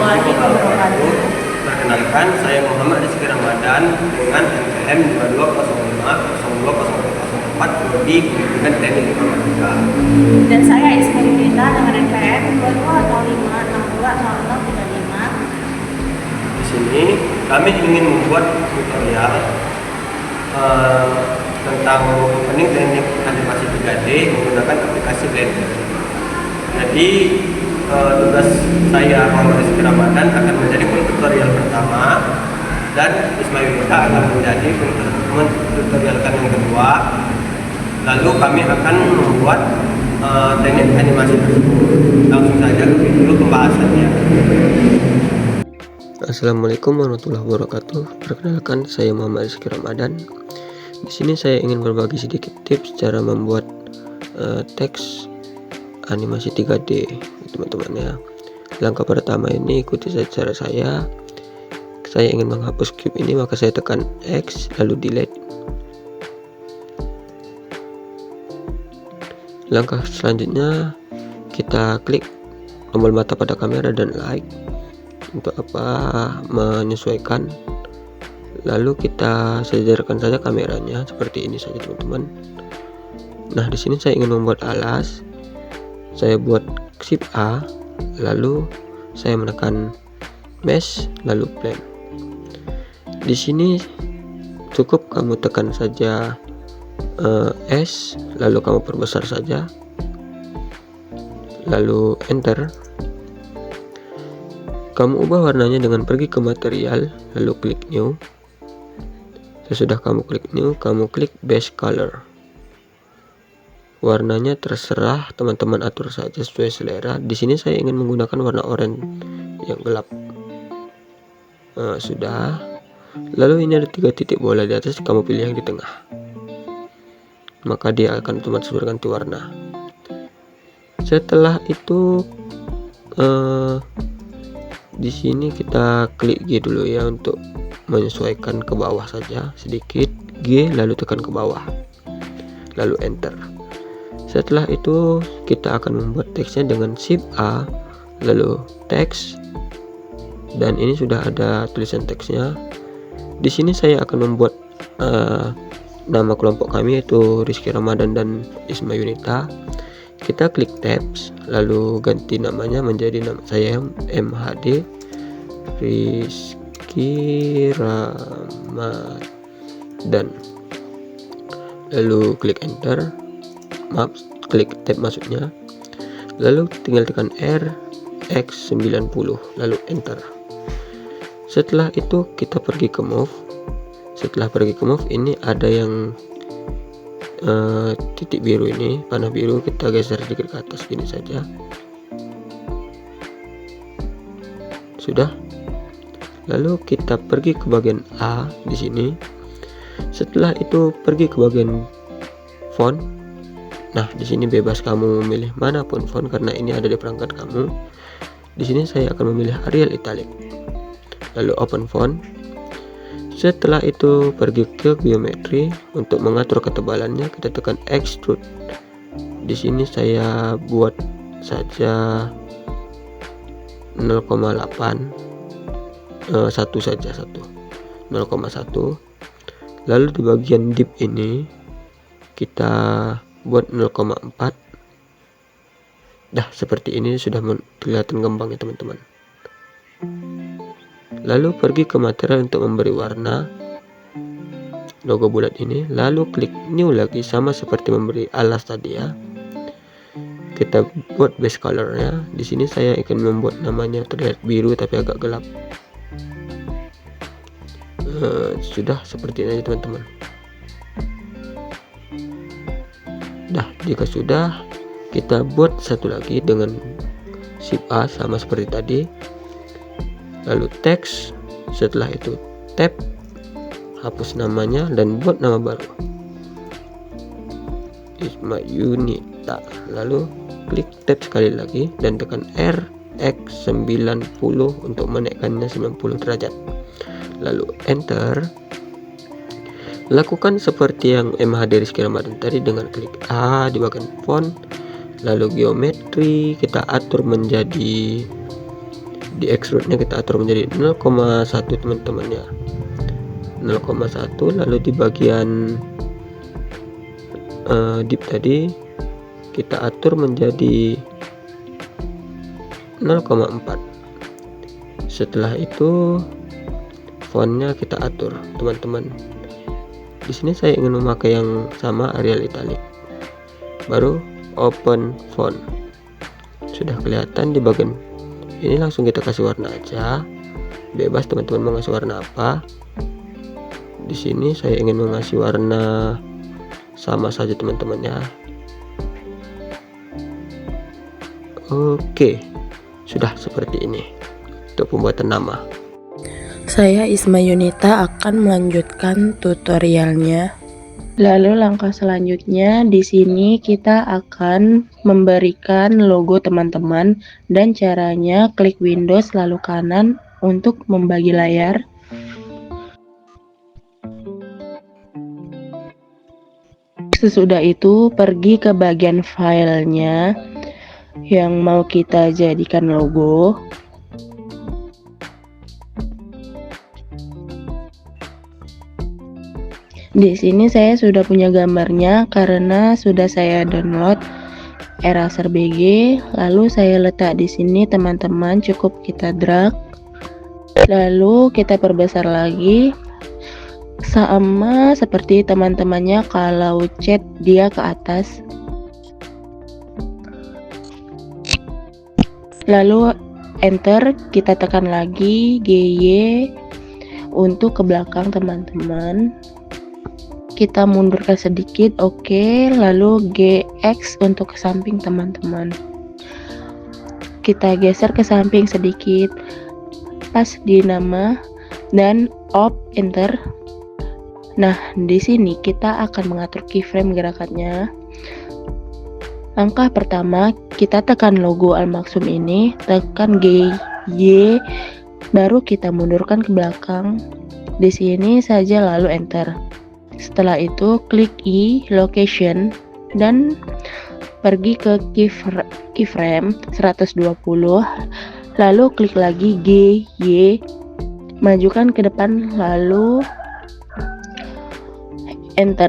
warahmatullahi wabarakatuh. Perkenalkan, saya Muhammad Rizky Ramadan dengan NPM 22050204 di Pendidikan Teknik Informatika. Dan saya Isma Yunita dengan NPM 2205620035. Di sini kami ingin membuat tutorial tentang opening teknik animasi 3D menggunakan aplikasi Blender. Jadi tugas saya Muhammad Rizky Ramadan akan menjadi tutorial pertama dan Isma Yunita akan menjadi tutorialkan yang kedua. Lalu kami akan membuat teknik animasi tersebut. Langsung saja ke video pembahasannya. Assalamualaikum warahmatullahi wabarakatuh. Perkenalkan, saya Muhammad Rizky Ramadan. Di sini saya ingin berbagi sedikit tips cara membuat teks animasi 3D, teman-teman ya. Langkah pertama ini ikuti saja cara saya. Saya ingin menghapus clip ini, maka saya tekan X lalu delete. Langkah selanjutnya kita klik tombol mata pada kamera dan like. Untuk apa? Menyesuaikan. Lalu kita sejarkan saja kameranya seperti ini saja, teman-teman. Nah, di sini saya ingin membuat alas. Saya buat Shift A, lalu saya menekan mesh, lalu plane. Di sini cukup kamu tekan saja S, lalu kamu perbesar saja, lalu enter. Kamu ubah warnanya dengan pergi ke material, lalu klik new. Sesudah kamu klik new, kamu klik base color. Warnanya terserah, teman-teman atur saja sesuai selera. Di sini saya ingin menggunakan warna oranye yang gelap. Sudah. Lalu ini ada 3 titik bola di atas, kamu pilih yang di tengah. Maka dia akan otomatis berganti warna. Setelah itu di sini kita klik G dulu ya untuk menyesuaikan ke bawah saja sedikit. G lalu tekan ke bawah. Lalu enter. Setelah itu kita akan membuat teksnya dengan Shift A, lalu teks, dan ini sudah ada tulisan teksnya. Di sini saya akan membuat nama kelompok kami yaitu Rizky Ramadan dan Isma Yunita. Kita klik tabs, lalu ganti namanya menjadi nama saya MHD Rizky Ramadan. Lalu klik enter. Maaf, klik tab maksudnya. Lalu tinggal tekan R X90 lalu enter. Setelah itu kita pergi ke move. Setelah pergi ke move, ini ada yang titik biru ini, panah biru, kita geser sedikit ke atas gini saja. Sudah. Lalu kita pergi ke bagian A di sini. Setelah itu pergi ke bagian font. Nah, di sini bebas kamu memilih manapun font karena ini ada di perangkat kamu. Di sini saya akan memilih Arial Italic. Lalu open font. Setelah itu pergi ke geometri. Untuk mengatur ketebalannya kita tekan extrude. Di sini saya buat saja 0,8 1 saja, 0,1. Lalu di bagian deep ini kita buat 0,4. Dah seperti ini sudah kelihatan gembangnya, teman-teman. Lalu pergi ke material untuk memberi warna logo bulat ini, lalu klik new lagi sama seperti memberi alas tadi ya. Kita buat base colornya. Di sini saya akan membuat namanya terlihat biru tapi agak gelap. Sudah seperti ini aja, teman-teman. Dah, jika sudah, kita buat satu lagi dengan Shift A sama seperti tadi. Lalu teks. Setelah itu tab, hapus namanya dan buat nama baru Isma Yunita. Lalu klik tab sekali lagi dan tekan R X90 untuk menaikkannya 90 derajat. Lalu enter. Lakukan seperti yang MHD Rizky Ramadan tadi dengan klik A di bagian font. Lalu geometri kita atur menjadi di extrude-nya kita atur menjadi 0,1 teman-teman ya, 0,1. Lalu di bagian dip tadi kita atur menjadi 0,4. Setelah itu fontnya kita atur teman-teman. Di sini saya ingin memakai yang sama, Arial Italic. Baru open font. Sudah kelihatan di bagian ini, langsung kita kasih warna aja. Bebas teman-teman mau ngasih warna apa. Di sini saya ingin mengasih warna sama saja teman-teman ya. Oke, sudah seperti ini untuk pembuatan nama. Saya Isma Yunita akan melanjutkan tutorialnya. Lalu langkah selanjutnya di sini kita akan memberikan logo teman-teman, dan caranya klik Windows lalu kanan untuk membagi layar. Sesudah itu pergi ke bagian filenya yang mau kita jadikan logo. Di sini saya sudah punya gambarnya karena sudah saya download Eraser BG. Lalu saya letak di sini teman-teman, cukup kita drag. Lalu kita perbesar lagi sama seperti teman-temannya kalau cat dia ke atas. Lalu enter, kita tekan lagi GY untuk ke belakang teman-teman. Kita mundurkan sedikit, oke. Lalu GX untuk ke samping teman-teman. Kita geser ke samping sedikit, pas di nama, dan op enter. Nah, di sini kita akan mengatur keyframe gerakannya. Langkah pertama, kita tekan logo Al-Maksum ini, tekan GY, baru kita mundurkan ke belakang. Di sini saja lalu enter. Setelah itu klik I location dan pergi ke keyframe 120. Lalu klik lagi GY, majukan ke depan lalu enter.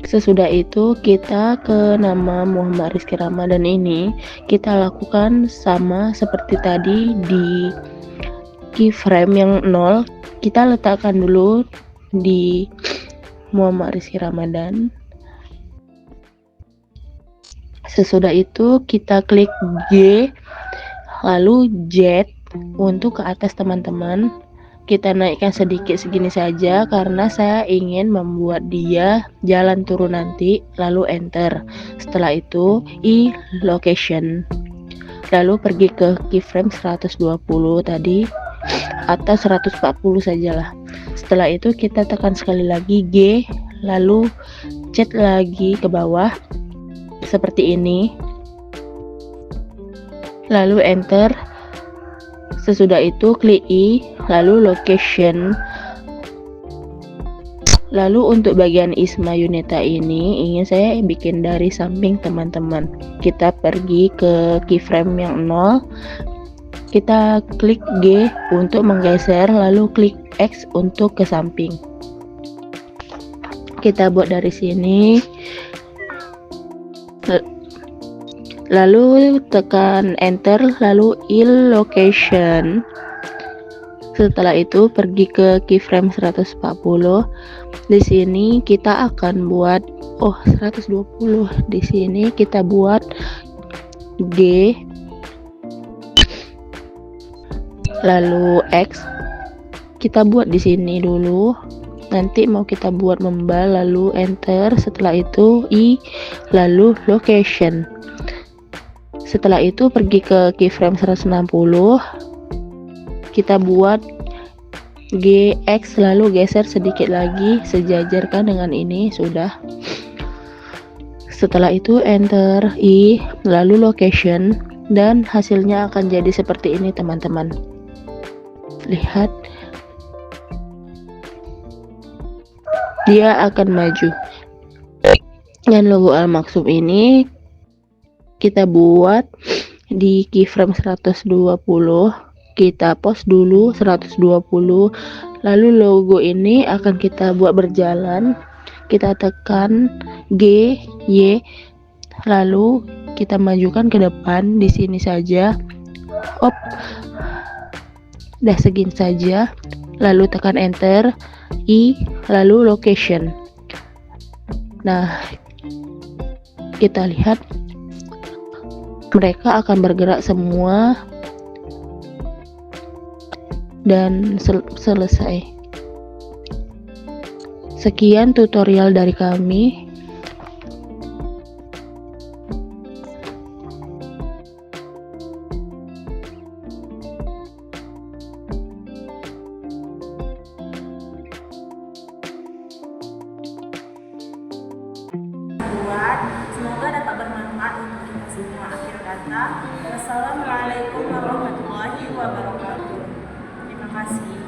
Sesudah itu kita ke nama Muhammad Rizky Ramadan ini kita lakukan sama seperti tadi di keyframe yang 0. Kita letakkan dulu di Muhammad Rizky Ramadan. Sesudah itu kita klik G lalu Z untuk ke atas teman-teman. Kita naikkan sedikit segini saja karena saya ingin membuat dia jalan turun nanti. Lalu enter. Setelah itu I location. Lalu pergi ke keyframe 120 tadi atau 140 sajalah. Setelah itu kita tekan sekali lagi G, lalu Z lagi ke bawah seperti ini. Lalu enter. Sesudah itu klik I, lalu location. Lalu untuk bagian Isma Yunita ini ingin saya bikin dari samping teman-teman. Kita pergi ke keyframe yang 0. Kita klik G untuk menggeser, lalu klik X untuk ke samping. Kita buat dari sini. Lalu tekan enter, lalu il location. Setelah itu pergi ke keyframe 140. Di sini kita akan buat 120. Di sini kita buat G lalu X. Kita buat di sini dulu. Nanti mau kita buat membal, lalu enter. Setelah itu I lalu location. Setelah itu pergi ke keyframe 160. Kita buat GX lalu geser sedikit lagi, sejajarkan dengan ini sudah. Setelah itu enter I lalu location, dan hasilnya akan jadi seperti ini teman-teman. Lihat, dia akan maju. Dan logo Al-Maksum ini kita buat di keyframe 120, kita post dulu 120, lalu logo ini akan kita buat berjalan, kita tekan G, Y, lalu kita majukan ke depan di sini saja. Udah segini saja, lalu tekan enter, I, lalu location. Nah, kita lihat mereka akan bergerak semua dan selesai. Sekian tutorial dari kami. Semoga dapat bermanfaat untuk kita semua. Akhir kata, wassalamualaikum warahmatullahi wabarakatuh. Terima kasih.